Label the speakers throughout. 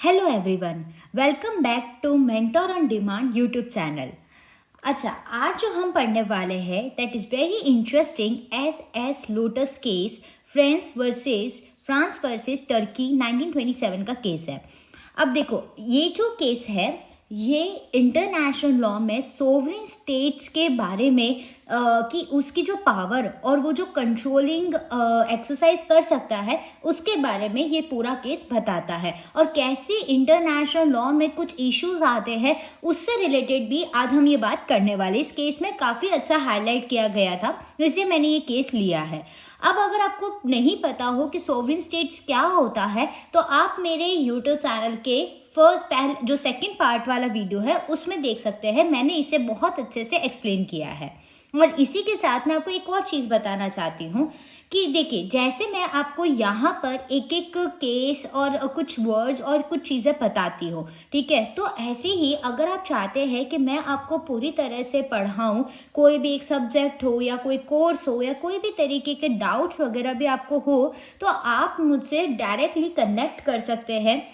Speaker 1: Hello everyone, welcome back to mentor on demand YouTube channel. अच्छा, आज जो हम पढ़ने वाले हैं that is very interesting S lotus case France versus Turkey 1927 का केस है। अब देखो, ये जो केस है ये इंटरनेशनल लॉ में सोवरेन स्टेट्स के बारे में कि उसकी जो पावर और वो जो कंट्रोलिंग एक्सरसाइज कर सकता है उसके बारे में ये पूरा केस बताता है, और कैसे इंटरनेशनल लॉ में कुछ इश्यूज आते हैं उससे रिलेटेड भी आज हम ये बात करने वाले। इस केस में काफ़ी अच्छा हाईलाइट किया गया था, इसलिए मैंने ये केस लिया है। अब अगर आपको नहीं पता हो कि सोवरेन स्टेट्स क्या होता है तो आप मेरे यूट्यूब चैनल के जो सेकंड पार्ट वाला वीडियो है उसमें देख सकते हैं। मैंने इसे बहुत अच्छे से एक्सप्लेन किया है। और इसी के साथ मैं आपको एक और चीज़ बताना चाहती हूँ कि देखिए, जैसे मैं आपको यहाँ पर एक एक केस और कुछ वर्ड्स और कुछ चीज़ें बताती हूँ, ठीक है, तो ऐसे ही अगर आप चाहते हैं कि मैं आपको पूरी तरह से पढ़ाऊँ, कोई भी एक सब्जेक्ट हो या कोई कोर्स हो या कोई भी तरीके के डाउट्स वगैरह भी आपको हो, तो आप मुझसे डायरेक्टली कनेक्ट कर सकते हैं।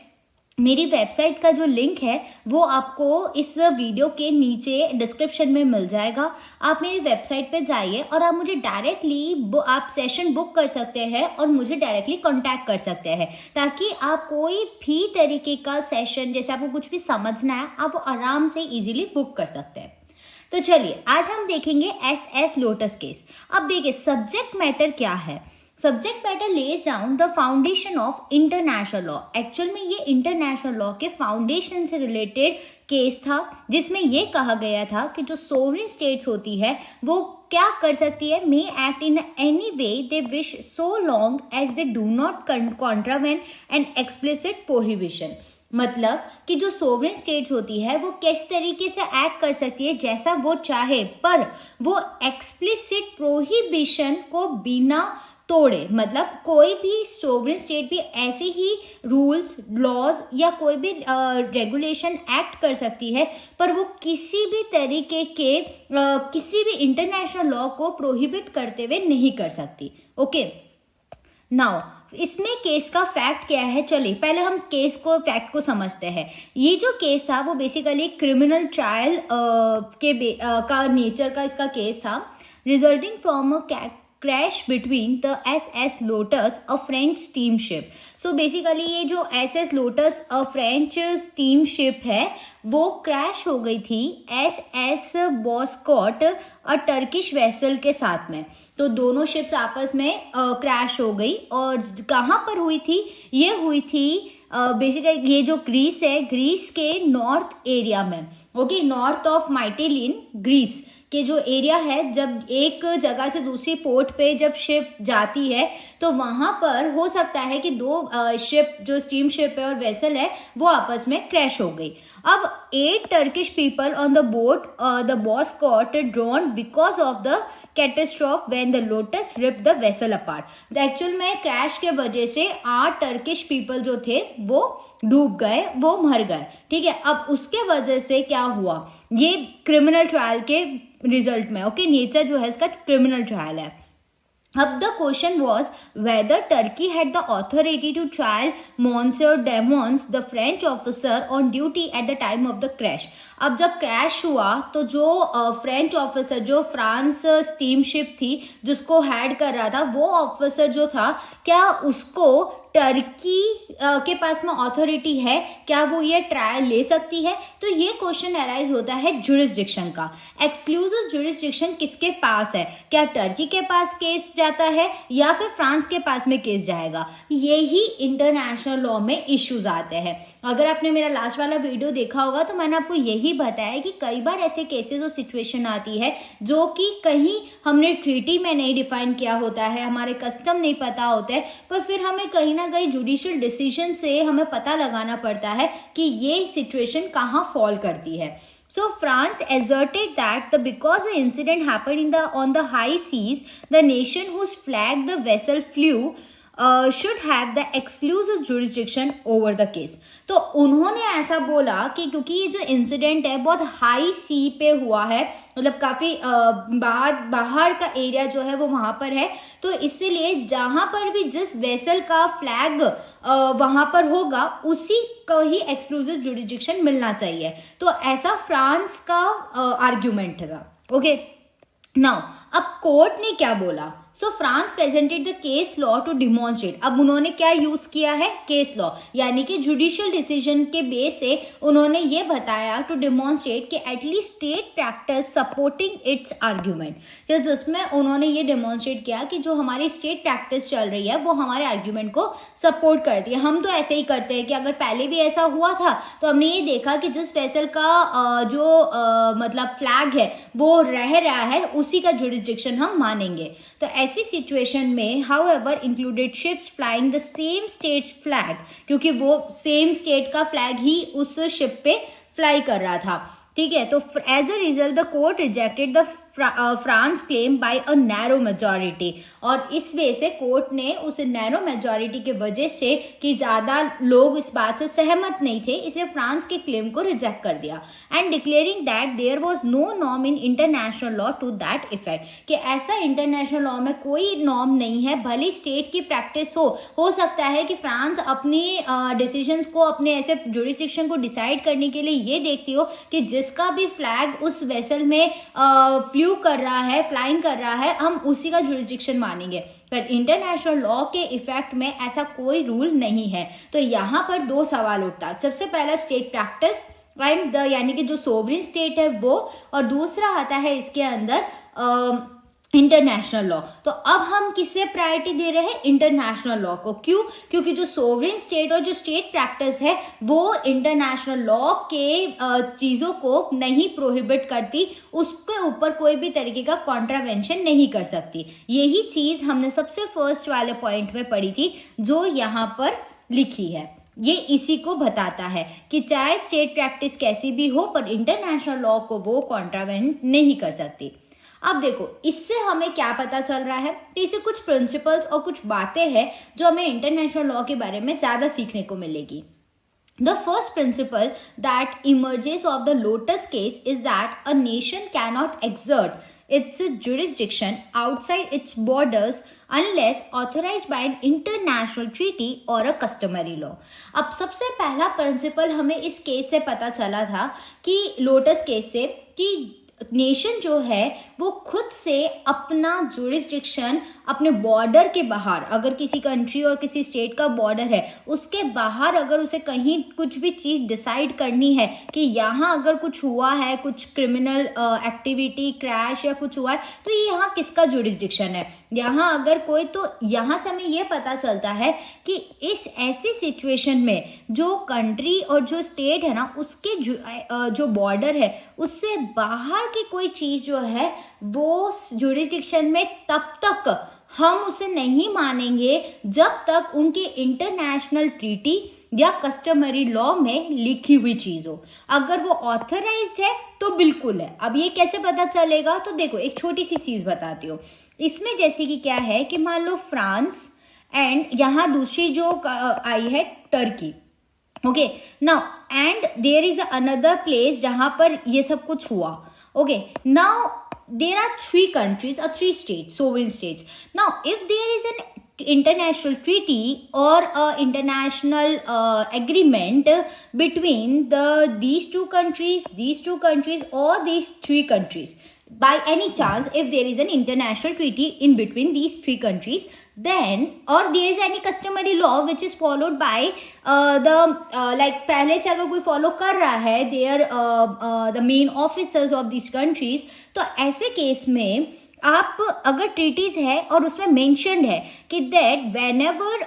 Speaker 1: मेरी वेबसाइट का जो लिंक है वो आपको इस वीडियो के नीचे डिस्क्रिप्शन में मिल जाएगा। आप मेरी वेबसाइट पे जाइए और आप मुझे डायरेक्टली आप सेशन बुक कर सकते हैं और मुझे डायरेक्टली कांटेक्ट कर सकते हैं, ताकि आप कोई भी तरीके का सेशन, जैसे आपको कुछ भी समझना है, आप आराम से इजीली बुक कर सकते हैं। तो चलिए, आज हम देखेंगे एस लोटस केस। अब देखिए, सब्जेक्ट मैटर क्या है। Subject matter lays down the foundation of international law. Actual में ये इंटरनेशनल लॉ के फाउंडेशन से रिलेटेड केस था, जिसमें ये कहा गया था कि जो सोवरेन स्टेट्स होती है वो क्या कर सकती है, may act in any way they wish so long as they do not contravene an explicit prohibition. मतलब कि जो सोवरेन स्टेट्स होती है वो किस तरीके से एक्ट कर सकती है जैसा वो चाहे, पर वो एक्सप्लिसिट प्रोहिबिशन को बिना तोड़े। मतलब कोई भी सोवरेन स्टेट भी ऐसे ही रूल्स, लॉज या कोई भी रेगुलेशन एक्ट कर सकती है, पर वो किसी भी तरीके के किसी भी इंटरनेशनल लॉ को प्रोहिबिट करते हुए नहीं कर सकती। ओके, नाउ इसमें केस का फैक्ट क्या है, चलिए पहले हम केस को फैक्ट को समझते हैं। ये जो केस था वो बेसिकली क्रिमिनल ट्रायल का नेचर का इसका केस था, resulting from a crash between the S lotus a French steamship. So basically ये जो S lotus a French steamship है वो क्रैश हो गई थी एस बॉस्कॉट अ टर्किश वेसल के साथ में। तो दोनों शिप्स आपस में क्रैश हो गई, और कहाँ पर हुई थी, ये हुई थी बेसिकली ये जो ग्रीस है, ग्रीस के नॉर्थ एरिया में। ओके, नॉर्थ ऑफ माइटिलिन ग्रीस के जो एरिया है, जब एक जगह से दूसरी पोर्ट पे जब शिप जाती है तो वहां पर हो सकता है कि दो शिप, जो स्टीम शिप है और वेसल है, वो आपस में क्रैश हो गई। अब 8 Turkish people on the boat the boss got drowned because of the catastrophe when the Lotus ripped the vessel apart. Actual में क्रैश के वजह से 8 टर्किश पीपल जो थे वो डूब गए, वो मर गए, ठीक है। अब उसके वजह से क्या हुआ, ये क्रिमिनल ट्रायल के रिजल्ट में, ओके, नेचर जो है इसका क्रिमिनल ट्रायल है। अब the question was whether Turkey had the authority to trial monsieur Demons the French officer on duty at the time of the crash. अब जब क्रैश हुआ तो जो फ्रेंच ऑफिसर, जो फ्रांस स्टीमशिप थी जिसको हेड कर रहा था, वो ऑफिसर जो था, क्या उसको टर्की के पास में अथॉरिटी है, क्या वो ये ट्रायल ले सकती है? तो ये क्वेश्चन अराइज होता है जुरिस्डिक्शन का। एक्सक्लूसिव जुरिस्डिक्शन किसके पास है, क्या टर्की के पास केस जाता है या फिर फ्रांस के पास में केस जाएगा? यही इंटरनेशनल लॉ में इश्यूज आते हैं। अगर आपने मेरा लास्ट वाला वीडियो देखा होगा तो मैंने आपको यही बताया कि कई बार ऐसे केसेस और सिचुएशन आती है जो कि कहीं हमने ट्रीटी में नहीं डिफाइन किया होता है, हमारे कस्टम नहीं पता होते हैं, पर फिर हमें कहीं ना कहीं जुडिशियल डिसीजन से हमें पता लगाना पड़ता है कि ये सिचुएशन कहाँ फॉल करती है। So France asserted that because the incident happened on the high seas, the nation whose flag the vessel flew should have the exclusive jurisdiction over the case. तो उन्होंने ऐसा बोला कि क्योंकि ये जो इंसिडेंट है बहुत हाई सी पे हुआ है, मतलब काफी बाहर का एरिया जो है वो वहां पर है, तो इसीलिए जहां पर भी जिस वेसल का फ्लैग वहां पर होगा उसी को ही एक्सक्लूसिव जुरिस्डिक्शन मिलना चाहिए। तो ऐसा फ्रांस का आर्ग्यूमेंट था। ओके, नाउ अब कोर्ट ने क्या बोला? So France presented the case law to demonstrate. अब उन्होंने क्या यूज किया है? केस लॉ, यानी कि जुडिशियल डिसीजन के बेस से उन्होंने ये बताया टू डिमॉन्स्ट्रेट कि at least state practice supporting it's argument, जिसमें उन्होंने ये डिमॉन्स्ट्रेट किया कि जो हमारी स्टेट प्रैक्टिस चल रही है वो हमारे आर्ग्यूमेंट को सपोर्ट करती है। हम तो ऐसे ही करते हैं कि अगर पहले भी ऐसा हुआ था तो हमने ये देखा कि जिस वेसल का मतलब फ्लैग है वो रह रहा है उसी का जुरिस्डिक्शन हम मानेंगे। तो ऐसी सिचुएशन में however included ships flying the same states flag, क्योंकि वो सेम स्टेट का फ्लैग ही उस शिप पे फ्लाई कर रहा था, ठीक है। तो as a result the court rejected the France claim by a narrow majority, और इस वे से कोर्ट ने उस नैरो मेजॉरिटी के वजह से कि ज्यादा लोग इस बात से सहमत नहीं थे, इसलिए फ्रांस के क्लेम को रिजेक्ट कर दिया and declaring that there was no norm in international law to that effect, कि ऐसा इंटरनेशनल लॉ में कोई नॉर्म नहीं है। भले स्टेट की प्रैक्टिस हो सकता है कि फ्रांस अपनी डिसीजंस को, अपने ऐसे जुरिस्डिक्शन को डिसाइड करने के लिए ये देखती हो कि जिसका भी फ्लैग उस वेसल में फ्लू कर रहा है, फ्लाइंग कर रहा है, हम उसी का जुरिस्डिक्शन मानेंगे। पर इंटरनेशनल लॉ के इफेक्ट में ऐसा कोई रूल नहीं है। तो यहाँ पर दो सवाल उठता, सबसे पहला स्टेट प्रैक्टिस एंड द, यानी कि जो सोवरेन स्टेट है वो, और दूसरा आता है इसके अंदर इंटरनेशनल लॉ। तो अब हम किससे प्रायोरिटी दे रहे हैं? इंटरनेशनल लॉ को। क्यों? क्योंकि जो सोवरेन स्टेट और जो स्टेट प्रैक्टिस है वो इंटरनेशनल लॉ के चीजों को नहीं प्रोहिबिट करती, उसके ऊपर कोई भी तरीके का कॉन्ट्रावेंशन नहीं कर सकती। यही चीज हमने सबसे फर्स्ट वाले पॉइंट में पढ़ी थी जो यहाँ पर लिखी है। ये इसी को बताता है कि चाहे स्टेट प्रैक्टिस कैसी भी हो पर इंटरनेशनल लॉ को वो कॉन्ट्रावेंट नहीं कर सकती। अब देखो इससे हमें क्या पता चल रहा है, तो इससे कुछ प्रिंसिपल्स और कुछ बातें हैं जो हमें इंटरनेशनल लॉ के बारे में ज्यादा सीखने को मिलेगी। The first principle that emerges of the Lotus case is that a nation cannot exert its jurisdiction outside its borders unless authorized by an international treaty or a customary law। अब सबसे पहला प्रिंसिपल हमें इस case से पता चला था कि लोटस केस से, कि नेशन जो है वो खुद से अपना जुरिस्डिक्शन अपने बॉर्डर के बाहर, अगर किसी कंट्री और किसी स्टेट का बॉर्डर है उसके बाहर अगर उसे कहीं कुछ भी चीज डिसाइड करनी है कि यहाँ अगर कुछ हुआ है, कुछ क्रिमिनल एक्टिविटी, क्रैश या कुछ हुआ है, तो ये यहाँ किसका जुरिस्डिक्शन है, यहाँ अगर कोई, तो यहाँ से हमें ये पता चलता है कि इस ऐसी सिचुएशन में जो कंट्री और जो स्टेट है ना उसके जो बॉर्डर है उससे बाहर की कोई चीज जो है वो जुरिस्डिक्शन में तब तक हम उसे नहीं मानेंगे जब तक उनकी इंटरनेशनल ट्रीटी या कस्टमरी लॉ में लिखी हुई चीज हो। अगर वो ऑथराइज्ड है तो बिल्कुल है। अब ये कैसे पता चलेगा? तो देखो एक छोटी सी चीज बताती हूँ इसमें, जैसे कि क्या है कि मान लो फ्रांस एंड यहाँ दूसरी जो आई है Turkey, okay now, and there is another place जहां पर ये सब कुछ हुआ। Okay now there are 3 countries or 3 states, sovereign states. Now if there is an international treaty or a international agreement between these two countries or these 3 countries, by any chance if there is an international treaty in between these 3 countries, then or there is any customary law which is followed by like पहले से अगर कोई follow कर रहा है there the main officers of these countries, तो ऐसे case में आप अगर ट्रीटीज है और उसमें मेंशन्ड है कि दैट व्हेनेवर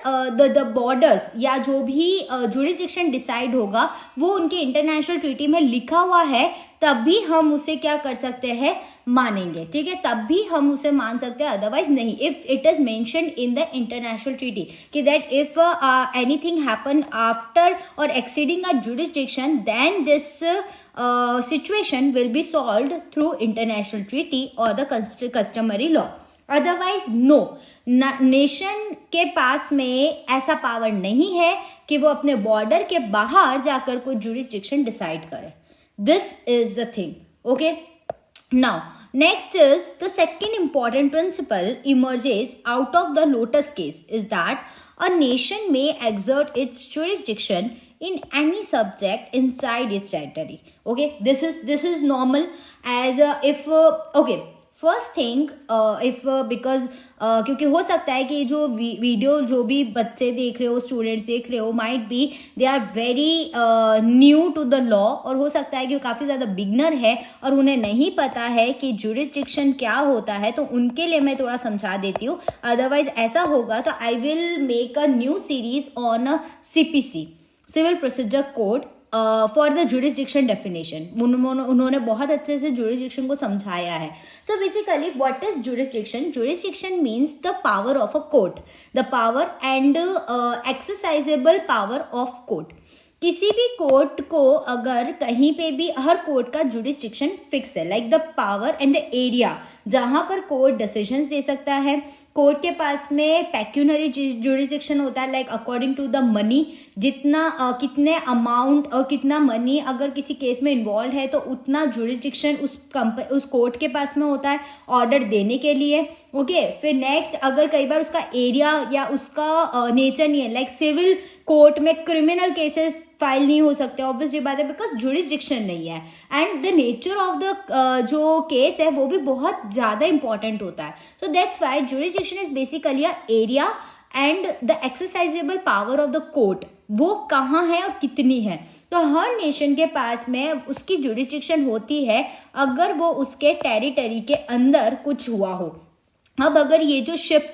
Speaker 1: द बॉर्डर्स या जो भी जुरिस्डिक्शन डिसाइड होगा वो उनके इंटरनेशनल ट्रीटी में लिखा हुआ है, तब भी हम उसे क्या कर सकते हैं, मानेंगे, ठीक है, तब भी हम उसे मान सकते हैं, अदरवाइज नहीं। If it is mentioned in the international treaty कि that if anything happen after और exceeding a jurisdiction, then this situation will be solved through international treaty or the customary law। Otherwise no, nation के पास में ऐसा power नहीं है कि वो अपने बॉर्डर के बाहर जाकर कोई जुरिस्डिक्शन डिसाइड करे. This is the thing. Okay, now next is the second important principle emerges out of the Lotus case is that a nation may exert its jurisdiction in any subject inside its territory. Okay, this is normal as if okay, first thing if because क्योंकि हो सकता है कि जो video जो भी बच्चे देख रहे हो, स्टूडेंट्स देख रहे हो, might be they are very new to the law, और हो सकता है कि वो काफ़ी ज़्यादा बिगनर है और उन्हें नहीं पता है कि जुरिस्डिक्शन क्या होता है. तो उनके लिए मैं थोड़ा समझा देती हूँ. अदरवाइज ऐसा होगा तो I will make a new series on CPC, civil procedure code, for the jurisdiction definition. उन्होंने बहुत अच्छे से जुरिस्डिक्शन को समझाया है. So basically what is jurisdiction? Jurisdiction means the power of a court, the power and exercisable power of court. किसी भी court को अगर कहीं पे भी, हर कोर्ट का जुरिस्डिक्शन फिक्स है, like the power and the area जहां पर कोर्ट डिसीजंस दे सकता है. कोर्ट के पास में पेक्यूनरी जुरिस्डिक्शन होता है, like according to the money, जितना कितने अमाउंट और कितना मनी अगर किसी केस में इन्वॉल्व है तो उतना जुरिस्डिक्शन उस कोर्ट के पास में होता है ऑर्डर देने के लिए. ओके, फिर नेक्स्ट अगर कई बार उसका एरिया या उसका नेचर नहीं है, लाइक सिविल कोर्ट में क्रिमिनल केसेस फाइल नहीं हो सकते, ऑब्वियसली बात है, बिकॉज जुरिस्डिक्शन नहीं है. And the nature of the जो केस है वो भी बहुत ज़्यादा इंपॉर्टेंट होता है. So that's why jurisdiction is basically a area and the exercisable power of the court, वो कहाँ है और कितनी है. तो हर नेशन के पास में उसकी जुरिस्डिक्शन होती है अगर वो उसके टेरिटरी के अंदर कुछ हुआ हो. अब अगर ये जो शिप,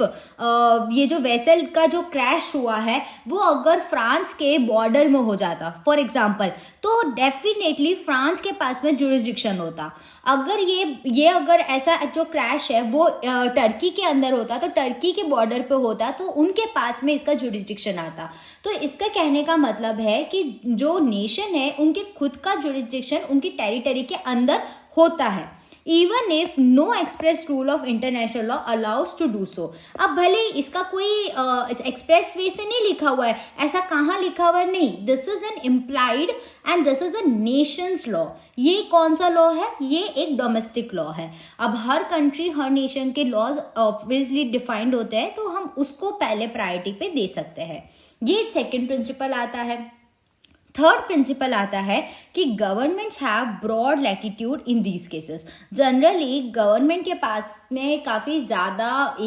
Speaker 1: ये जो वेसल का जो क्रैश हुआ है वो अगर फ्रांस के बॉर्डर में हो जाता फॉर एग्जांपल, तो डेफिनेटली फ्रांस के पास में जुरिस्डिक्शन होता. अगर ये अगर ऐसा जो क्रैश है वो टर्की के अंदर होता, तो टर्की के बॉर्डर पे होता, तो उनके पास में इसका जुरिस्डिक्शन आता. तो इसका कहने का मतलब है कि जो नेशन है उनके खुद का जुरिस्डिक्शन उनकी टेरिटरी के अंदर होता है, even if no express rule of international law allows to do so. अब भले इसका कोई एक्सप्रेस वे से नहीं लिखा हुआ है, ऐसा कहाँ लिखा हुआ है, नहीं, this is an implied and this is a Nations law. ये कौन सा लॉ है? ये एक डोमेस्टिक लॉ है. अब हर कंट्री, हर नेशन के लॉज ऑब्वियसली डिफाइंड होते हैं, तो हम उसको पहले प्रायोरिटी पे दे सकते हैं. ये सेकेंड प्रिंसिपल आता है. थर्ड प्रिंसिपल आता है कि governments have broad latitude in these cases. Generally government के पास में काफ़ी ज़्यादा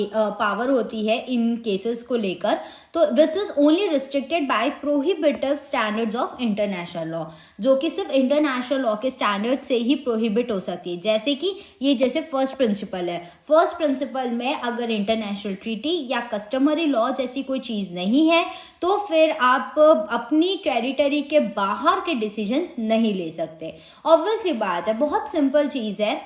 Speaker 1: पावर होती है इन केसेस को लेकर, तो which is only restricted by prohibitive standards of international law, जो कि सिर्फ इंटरनेशनल लॉ के स्टैंडर्ड से ही प्रोहिबिट हो सकती है. जैसे कि ये जैसे फर्स्ट प्रिंसिपल है, फर्स्ट प्रिंसिपल में अगर इंटरनेशनल ट्रीटी या कस्टमरी लॉ जैसी कोई चीज़ नहीं है तो फिर आप अपनी टेरिटरी के बाहर के डिसीजंस नहीं ले सकते. ऑब्वियसली बात है, बहुत सिंपल चीज़ है.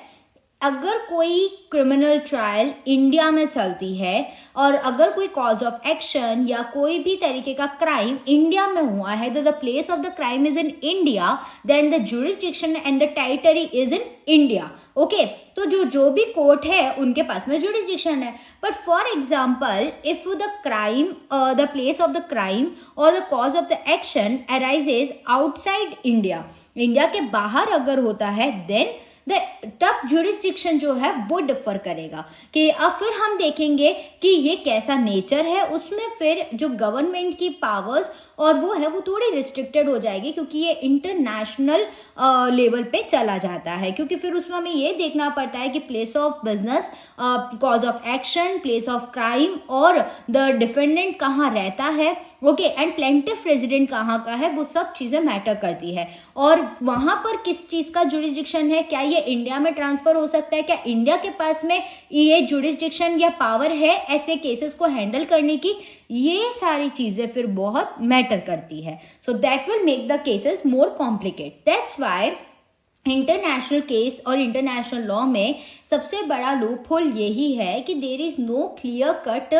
Speaker 1: अगर कोई क्रिमिनल ट्रायल इंडिया में चलती है और अगर कोई कॉज ऑफ एक्शन या कोई भी तरीके का क्राइम इंडिया में हुआ है, तो the place of the crime is in India, then the jurisdiction and the territory is in India. Okay, तो जो भी कोर्ट है उनके पास में जुरिस्डिक्शन है. But for example, if the crime, the place of the crime और the cause of the action arises outside India, India के बाहर अगर होता है, देन तब जुरिस्डिक्शन जो है वो डिफर करेगा. कि अब फिर हम देखेंगे कि ये कैसा नेचर है, उसमें फिर जो गवर्नमेंट की पावर्स और वो है वो थोड़ी रिस्ट्रिक्टेड हो जाएगी, क्योंकि ये इंटरनेशनल लेवल पे चला जाता है. क्योंकि फिर उसमें हमें ये देखना पड़ता है कि place of business, cause of action, place of crime और द डिफेंडेंट कहाँ रहता है, ओके, एंड प्लेंटिफ रेजिडेंट कहाँ का है, वो सब चीज़ें मैटर करती है. और वहाँ पर किस चीज़ का जुरिस्डिक्शन है, क्या ये इंडिया में ट्रांसफर हो सकता है, क्या इंडिया के पास में ये जुरिस्डिक्शन या पावर है ऐसे केसेस को हैंडल करने की, ये सारी चीजें फिर बहुत मैटर करती है. So that will make the cases more complicate. That's why international case और इंटरनेशनल लॉ में सबसे बड़ा लूप होल यही है कि there is no clear cut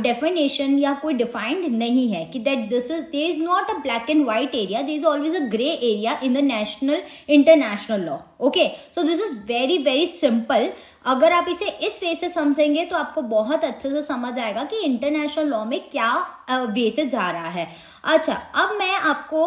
Speaker 1: definition या कोई डिफाइंड नहीं है कि that this is, there is not a black and white area, there is always a grey area in the national international law. Okay, so this is very very simple. अगर आप इसे इस वे से समझेंगे तो आपको बहुत अच्छे से समझ आएगा कि इंटरनेशनल लॉ में क्या वे से जा रहा है। अच्छा, अब मैं आपको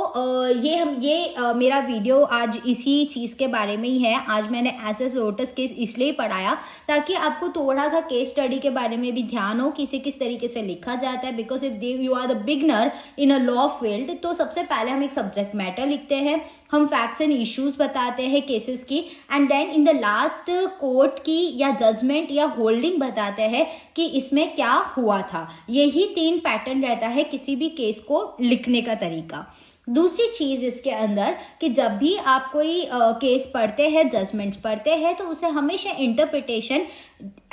Speaker 1: मेरा वीडियो आज इसी चीज़ के बारे में ही है। आज मैंने एसएस लोटस केस इसलिए पढ़ाया ताकि आपको थोड़ा सा केस स्टडी के बारे में भी ध्यान हो, किस तरीके से लिखा जाता है। Because if you are the beginner in a law field, तो सबसे पहले हम एक सब्जेक्ट मैटर लिखते हैं, हम फैक्ट्स एंड इश्यूज बताते हैं केसेस की, and then in the last court की या जजमेंट या होल्डिंग बताते हैं कि इसमें क्या हुआ था। यही 3 पैटर्न रहता है किसी भी केस को लिखने का तरीका। दूसरी चीज इसके अंदर कि जब भी आप कोई केस पढ़ते हैं, जजमेंट्स पढ़ते हैं, तो उसे हमेशा इंटरप्रिटेशन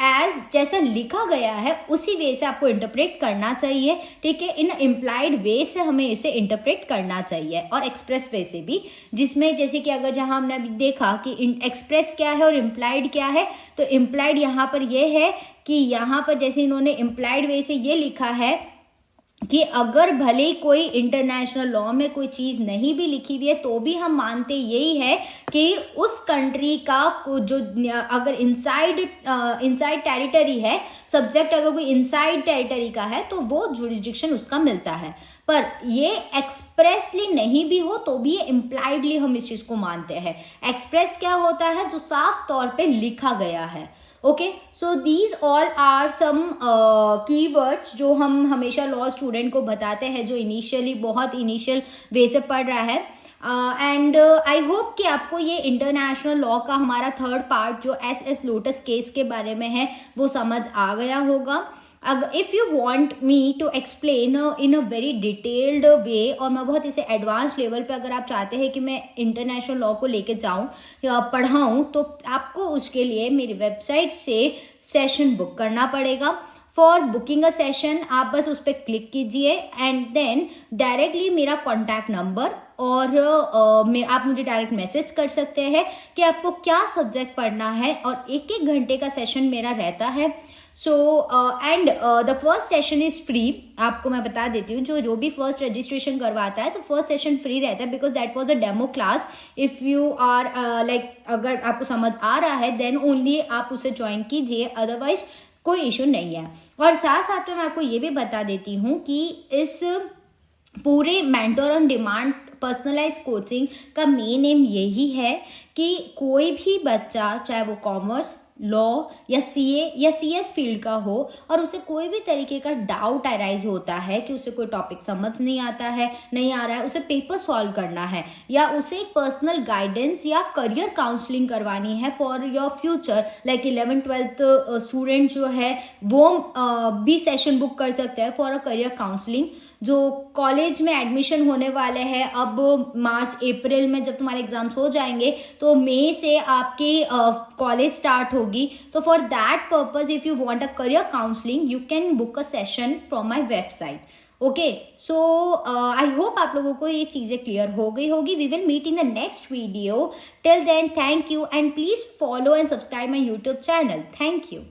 Speaker 1: एज जैसा लिखा गया है उसी वे से आपको इंटरप्रेट करना चाहिए, ठीक है। इन इम्प्लाइड वे से हमें इसे इंटरप्रेट करना चाहिए, और एक्सप्रेस वे से भी, जिसमें जैसे कि अगर जहां हमने अभी देखा कि एक्सप्रेस क्या है और इम्प्लाइड क्या है, तो इम्प्लाइड यहाँ पर यह है कि यहाँ पर जैसे इन्होंने इम्प्लाइड वे से ये लिखा है कि अगर भले कोई इंटरनेशनल लॉ में कोई चीज नहीं भी लिखी हुई है तो भी हम मानते यही है कि उस कंट्री का जो अगर इनसाइड टेरिटरी है, सब्जेक्ट अगर कोई इनसाइड टेरिटरी का है तो वो जुरिस्डिक्शन उसका मिलता है। पर ये एक्सप्रेसली नहीं भी हो तो भी ये इम्प्लाइडली हम इस चीज को मानते हैं। एक्सप्रेस क्या होता है? जो साफ तौर पे लिखा गया है। Okay, so these all are some keywords जो हम हमेशा लॉ स्टूडेंट को बताते हैं जो बहुत इनिशियल वे से पढ़ रहा है। एंड आई होप कि आपको ये इंटरनेशनल लॉ का हमारा 3rd पार्ट जो एसएस लोटस केस के बारे में है वो समझ आ गया होगा। If you want me to explain in a very detailed way, और मैं बहुत इसे एडवांस लेवल पे अगर आप चाहते हैं कि मैं इंटरनेशनल लॉ को लेके जाऊं या पढ़ाऊं, तो आपको उसके लिए मेरी वेबसाइट से सेशन बुक करना पड़ेगा। फॉर बुकिंग अ सेशन आप बस उस पर क्लिक कीजिए एंड देन डायरेक्टली मेरा कॉन्टैक्ट नंबर और आप मुझे डायरेक्ट मैसेज कर सकते हैं कि आपको क्या सब्जेक्ट पढ़ना है, और 1-1 घंटे का सेशन मेरा रहता है। So and the first session is free. आपको मैं बता देती हूँ, जो भी फर्स्ट रजिस्ट्रेशन करवाता है तो फर्स्ट सेशन फ्री रहता है, because that was a demo class. If you are like अगर आपको समझ आ रहा है देन ओनली आप उसे ज्वाइन कीजिए, अदरवाइज कोई इशू नहीं है। और साथ साथ में मैं आपको ये भी बता देती हूँ कि इस पूरे mentor on demand personalise coaching का मेन एम यही है कि कोई भी बच्चा, चाहे वो कॉमर्स, लॉ या सीए या सीएस फील्ड का हो, और उसे कोई भी तरीके का डाउट अराइज होता है कि उसे कोई टॉपिक समझ नहीं आता है, नहीं आ रहा है, उसे पेपर सॉल्व करना है, या उसे पर्सनल गाइडेंस या करियर काउंसलिंग करवानी है for your future, like 11th-12th student जो है वो भी सेशन बुक कर सकते हैं फॉर अ करियर काउंसलिंग। जो कॉलेज में एडमिशन होने वाले हैं अब मार्च अप्रैल में, जब तुम्हारे एग्जाम्स हो जाएंगे तो मई से आपकी कॉलेज स्टार्ट होगी, तो for that purpose if you want a career counselling you can book a session from my website. Okay, so I hope आप लोगों को ये चीजें क्लियर हो गई होगी। We will meet in the next video. Till then, thank you and please follow and subscribe my YouTube channel. Thank you.